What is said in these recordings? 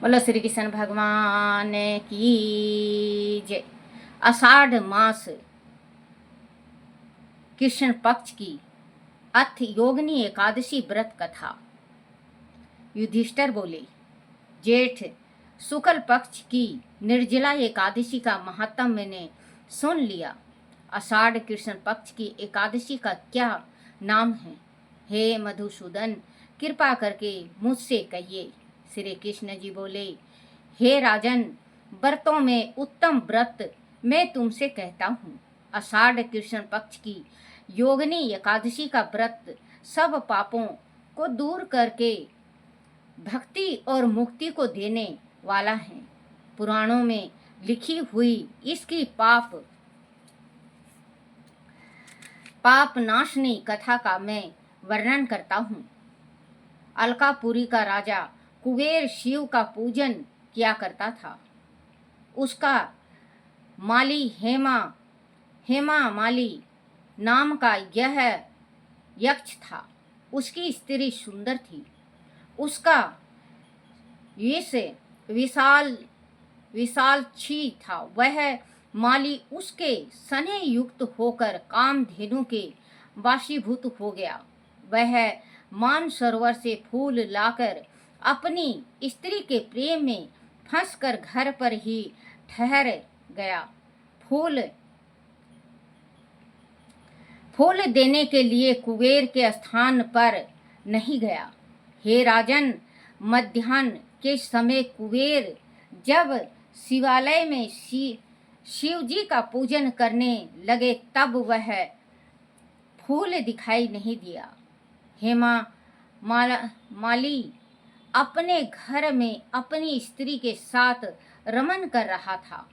बोलो श्री कृष्ण भगवान की जय। आषाढ़ मास कृष्ण पक्ष की अथ योगिनी एकादशी व्रत कथा। युधिष्ठिर बोले, जेठ शुक्ल पक्ष की निर्जला एकादशी का महात्म मैंने सुन लिया। आषाढ़ कृष्ण पक्ष की एकादशी का क्या नाम है? हे मधुसूदन, कृपा करके मुझसे कहिए। श्री कृष्ण जी बोले, हे राजन, व्रतों में उत्तम व्रत मैं तुमसे कहता हूँ। आषाढ़ कृष्ण पक्ष की योगिनी एकादशी का व्रत सब पापों को दूर करके भक्ति और मुक्ति को देने वाला है। पुराणों में लिखी हुई इसकी पाप नाशनी कथा का मैं वर्णन करता हूँ। अलकापुरी का राजा कुबेर शिव का पूजन किया करता था। उसका माली हेमा माली नाम का यह यक्ष था। उसकी स्त्री सुंदर थी। उसका वेश विशालक्षी था। वह माली उसके सने युक्त होकर कामधेनु के वशीभूत हो गया। वह मानसरोवर से फूल लाकर अपनी स्त्री के प्रेम में फंसकर घर पर ही ठहर गया। फूल देने के लिए कुबेर के स्थान पर नहीं गया। हे राजन, मध्याह्न के समय कुबेर जब शिवालय में शिव जी का पूजन करने लगे तब वह फूल दिखाई नहीं दिया। हेमा माली अपने घर में अपनी स्त्री के साथ रमन कर रहा था।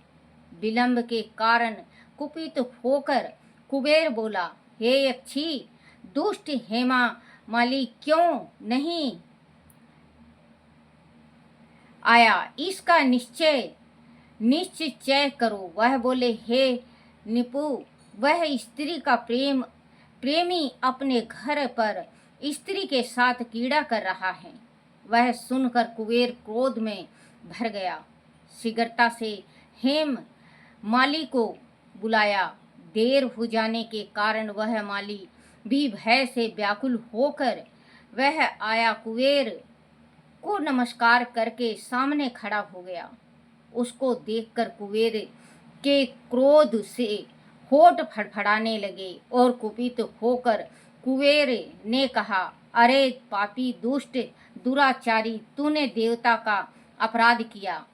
विलंब के कारण कुपित होकर कुबेर बोला, हे यक्षी, दुष्ट हेमा माली क्यों नहीं आया? इसका निश्चय करो। वह बोले, हे निपु, वह स्त्री का प्रेमी अपने घर पर स्त्री के साथ कीड़ा कर रहा है। वह सुनकर कुबेर क्रोध में भर गया। शीघ्रता से हेम माली को बुलाया। देर हो जाने के कारण वह माली भी भय से व्याकुल होकर वह आया। कुबेर को नमस्कार करके सामने खड़ा हो गया। उसको देखकर कुबेर के क्रोध से होठ फड़फड़ाने लगे और कुपित होकर कुबेर ने कहा, अरे पापी दुष्ट दुराचारी, तूने देवता का अपराध किया,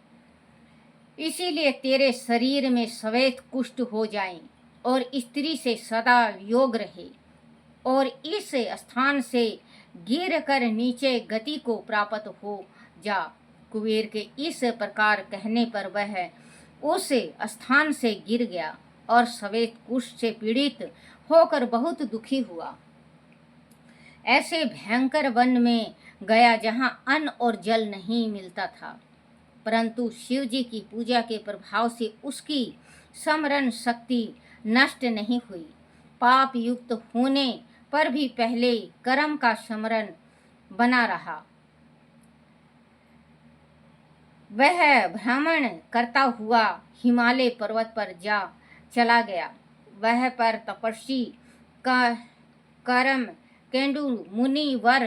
इसीलिए तेरे शरीर में श्वेत कुष्ठ हो जाए और स्त्री से सदा वियोग रहे और इस स्थान से गिर कर नीचे गति को प्राप्त हो जा। कुबेर के इस प्रकार कहने पर वह उस स्थान से गिर गया और श्वेत कुष्ठ से पीड़ित होकर बहुत दुखी हुआ। ऐसे भयंकर वन में गया जहाँ अन्न और जल नहीं मिलता था, परंतु शिव जी की पूजा के प्रभाव से उसकी स्मरण शक्ति नष्ट नहीं हुई। पाप युक्त होने पर भी पहले कर्म का स्मरण बना रहा। वह भ्रमण करता हुआ हिमालय पर्वत पर चला गया। वह पर तपस्वी करम केंडु मुनि वर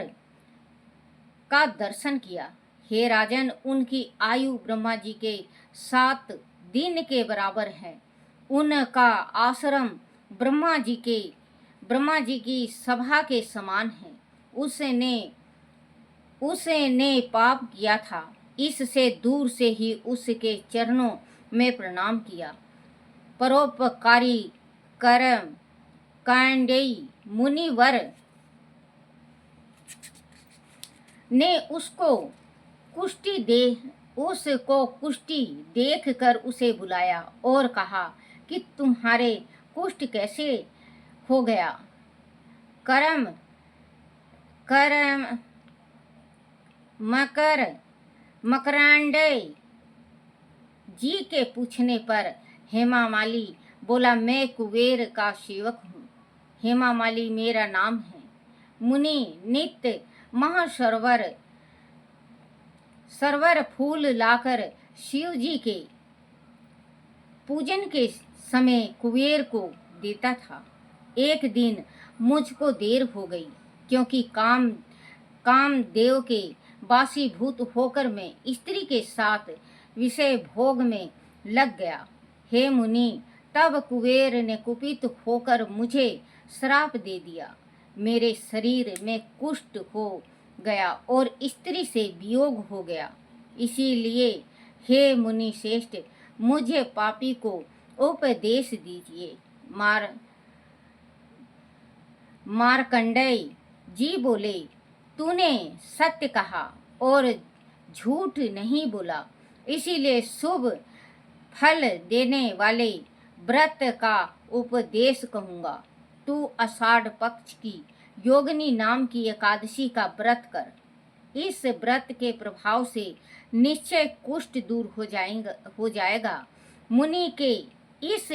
का दर्शन किया। हे राजन, उनकी आयु ब्रह्मा जी के 7 दिन के बराबर है। उनका आश्रम ब्रह्मा जी की सभा के समान है। उसने पाप किया था, इससे दूर से ही उसके चरणों में प्रणाम किया। परोपकारी करम कांडेयी मुनिवर ने उसको कुष्ठी देख कर उसे बुलाया और कहा कि तुम्हारे कुष्ठ कैसे हो गया? मकरांडे जी के पूछने पर हेमा माली बोला, मैं कुबेर का सेवक हूँ। हेमा माली मेरा नाम है। मुनि नित्य महासरोवर सरवर फूल लाकर शिव जी के पूजन के समय कुबेर को देता था। एक दिन मुझको देर हो गई, क्योंकि कामदेव के बासीभूत होकर मैं स्त्री के साथ विषय भोग में लग गया। हे मुनि, तब कुबेर ने कुपित होकर मुझे श्राप दे दिया। मेरे शरीर में कुष्ठ हो गया और स्त्री से वियोग हो गया। इसीलिए हे मुनि श्रेष्ठ, मुझे पापी को उपदेश दीजिए। मार्कंडेय जी बोले, तूने सत्य कहा और झूठ नहीं बोला, इसीलिए शुभ फल देने वाले व्रत का उपदेश कहूँगा। तू आषाढ़ पक्ष की योगिनी नाम की एकादशी का व्रत कर। इस व्रत के प्रभाव से निश्चय कुष्ठ दूर हो जाएगा। मुनि के इस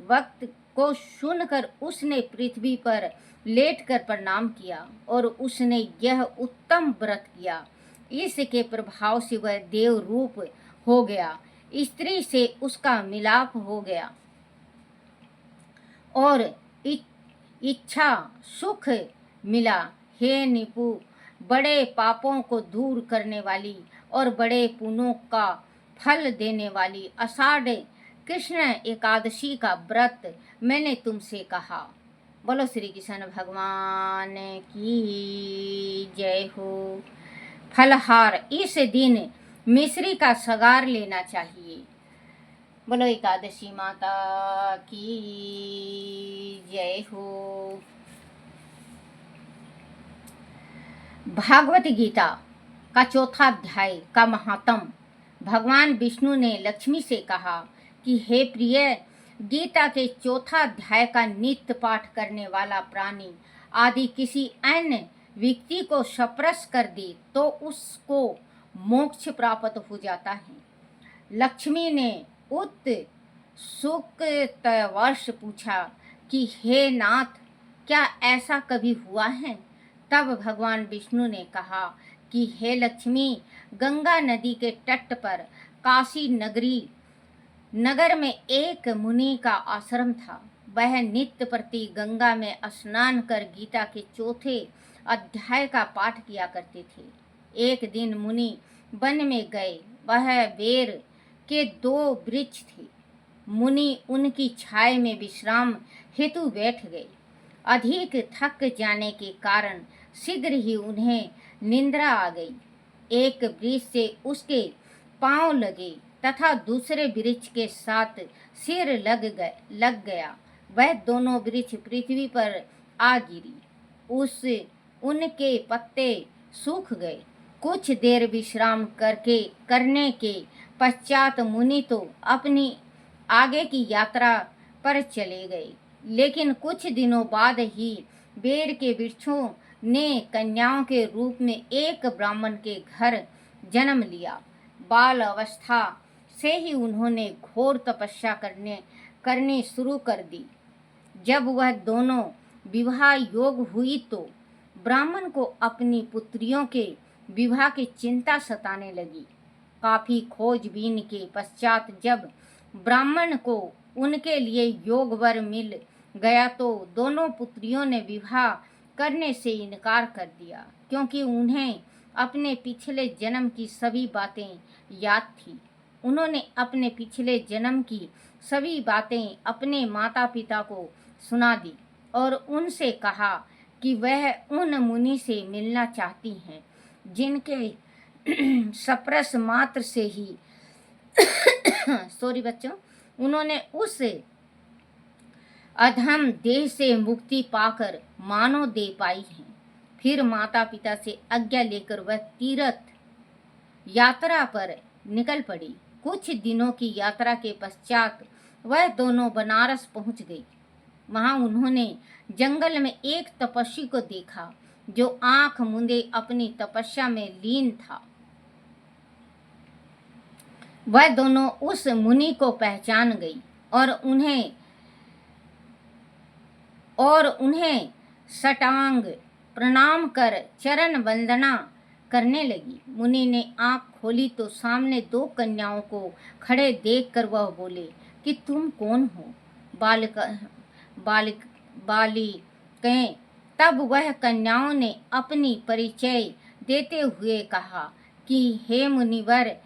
वक्त को सुनकर उसने पृथ्वी पर लेटकर प्रणाम किया और उसने यह उत्तम व्रत किया। इसके प्रभाव से वह देव रूप हो गया, स्त्री से उसका मिलाप हो गया और इच्छा सुख मिला। हे निपु, बड़े पापों को दूर करने वाली और बड़े पुण्यों का फल देने वाली आषाढ़ कृष्ण एकादशी का व्रत मैंने तुमसे कहा। बोलो श्री कृष्ण भगवान की जय हो। फलहार, इस दिन मिश्री का सगार लेना चाहिए। बोलो एकादशी माता की जय हो। भागवत गीता का चौथा अध्याय का महात्म। भगवान विष्णु ने लक्ष्मी से कहा कि हे प्रिय, गीता के चौथा अध्याय का नित्य पाठ करने वाला प्राणी आदि किसी अन्य व्यक्ति को स्पर्श कर दे तो उसको मोक्ष प्राप्त हो जाता है। लक्ष्मी ने उत्सुकतावश पूछा कि हे नाथ, क्या ऐसा कभी हुआ है? तब भगवान विष्णु ने कहा कि हे लक्ष्मी, गंगा नदी के तट पर काशी नगर में एक मुनि का आश्रम था। वह नित्य प्रति गंगा में स्नान कर गीता के चौथे अध्याय का पाठ किया करते थे। एक दिन मुनि वन में गए। वह बेर के 2 वृक्ष थे। मुनि उनकी छाया में विश्राम हेतु बैठ गए। अधिक थक जाने के कारण शीघ्र ही उन्हें निद्रा आ गई। एक वृक्ष से उसके पांव लगे तथा दूसरे वृक्ष के साथ सिर लग गया। वह दोनों वृक्ष पृथ्वी पर आ गिरी। उनके पत्ते सूख गए। कुछ देर विश्राम करने के पश्चात मुनि तो अपनी आगे की यात्रा पर चले गए। लेकिन कुछ दिनों बाद ही बेर के वृक्षों ने कन्याओं के रूप में एक ब्राह्मण के घर जन्म लिया। बाल अवस्था से ही उन्होंने घोर तपस्या करनी शुरू कर दी। जब वह दोनों विवाह योग हुई तो ब्राह्मण को अपनी पुत्रियों के विवाह की चिंता सताने लगी। काफी खोजबीन के पश्चात जब ब्राह्मण को उनके लिए योग वर मिल गया तो दोनों पुत्रियों ने विवाह करने से इनकार कर दिया, क्योंकि उन्हें अपने पिछले जन्म की सभी बातें याद थी। उन्होंने अपने पिछले जन्म की सभी बातें अपने माता पिता को सुना दी और उनसे कहा कि वह उन मुनि से मिलना चाहती हैं जिनके स्पर्श मात्र से ही सॉरी बच्चों, उन्होंने उस अधम देह से मुक्ति पाकर मानव दे पाई है। फिर माता पिता से आज्ञा लेकर वह तीर्थ यात्रा पर निकल पड़ी। कुछ दिनों की यात्रा के पश्चात वह दोनों बनारस पहुंच गई। वहां उन्होंने जंगल में एक तपस्वी को देखा जो आंख मूंदे अपनी तपस्या में लीन था। वह दोनों उस मुनि को पहचान गई और उन्हें साष्टांग प्रणाम कर चरण वंदना करने लगी। मुनि ने आंख खोली तो सामने 2 कन्याओं को खड़े देखकर वह बोले कि तुम कौन हो? बालिक बालिक बालिकें तब वह कन्याओं ने अपनी परिचय देते हुए कहा कि हे मुनिवर,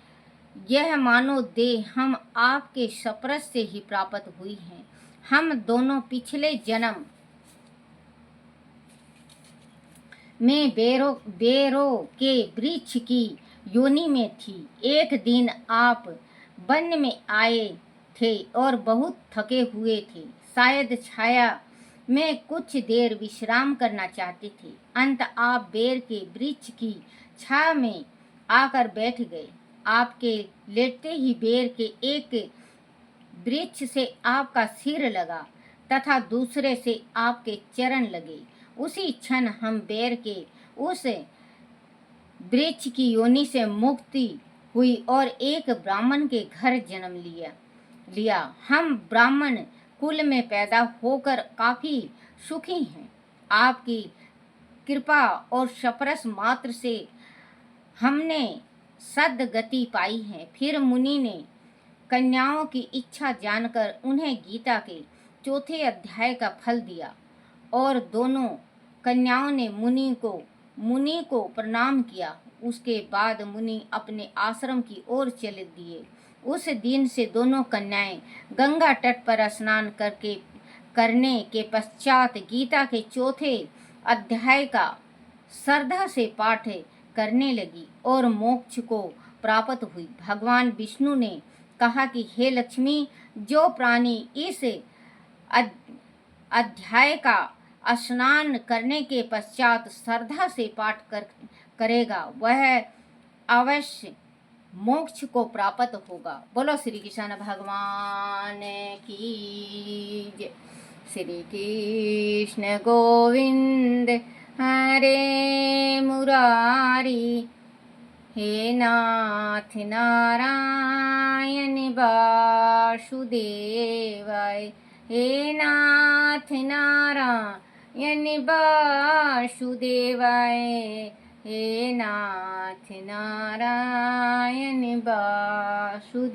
यह मानो देह हम आपके शपरस से ही प्राप्त हुई हैं। हम दोनों पिछले जन्म में बेरों के वृक्ष की योनि में थी। एक दिन आप वन में आए थे और बहुत थके हुए थे। शायद छाया में कुछ देर विश्राम करना चाहते थे। अंत आप बेर के वृक्ष की छाया में आकर बैठ गए। आपके लेटते ही बेर के एक वृक्ष से आपका सिर लगा तथा दूसरे से आपके चरण लगे। उसी क्षण हम बेर के उस वृक्ष की योनि से मुक्ति हुई और एक ब्राह्मण के घर जन्म लिया। हम ब्राह्मण कुल में पैदा होकर काफी सुखी हैं। आपकी कृपा और शपरस मात्र से हमने सद्गति पाई है। फिर मुनि ने कन्याओं की इच्छा जानकर उन्हें गीता के 4 अध्याय का फल दिया और दोनों कन्याओं ने मुनि को प्रणाम किया। उसके बाद मुनि अपने आश्रम की ओर चले दिए। उस दिन से दोनों कन्याएं गंगा तट पर स्नान करने के पश्चात गीता के 4 अध्याय का श्रद्धा से पाठ करने लगी और मोक्ष को प्राप्त हुई। भगवान विष्णु ने कहा कि हे लक्ष्मी, जो प्राणी इस अध्याय का स्नान करने के पश्चात श्रद्धा से पाठ करेगा वह अवश्य मोक्ष को प्राप्त होगा। बोलो श्री कृष्ण भगवान की जय। श्री कृष्ण गोविंद हरे मुरारी, हे नाथ नारायण वासुदेवाय, हे नाथ नारायण वासुदेवाय, हे नाथ नारायण वासुदेवाय।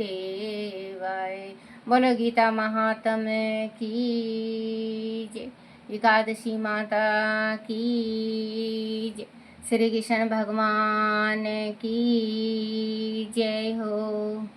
बोलो गीता महात्म्य की जय। एकादशी माता की जय। श्री कृष्ण भगवान की जय हो।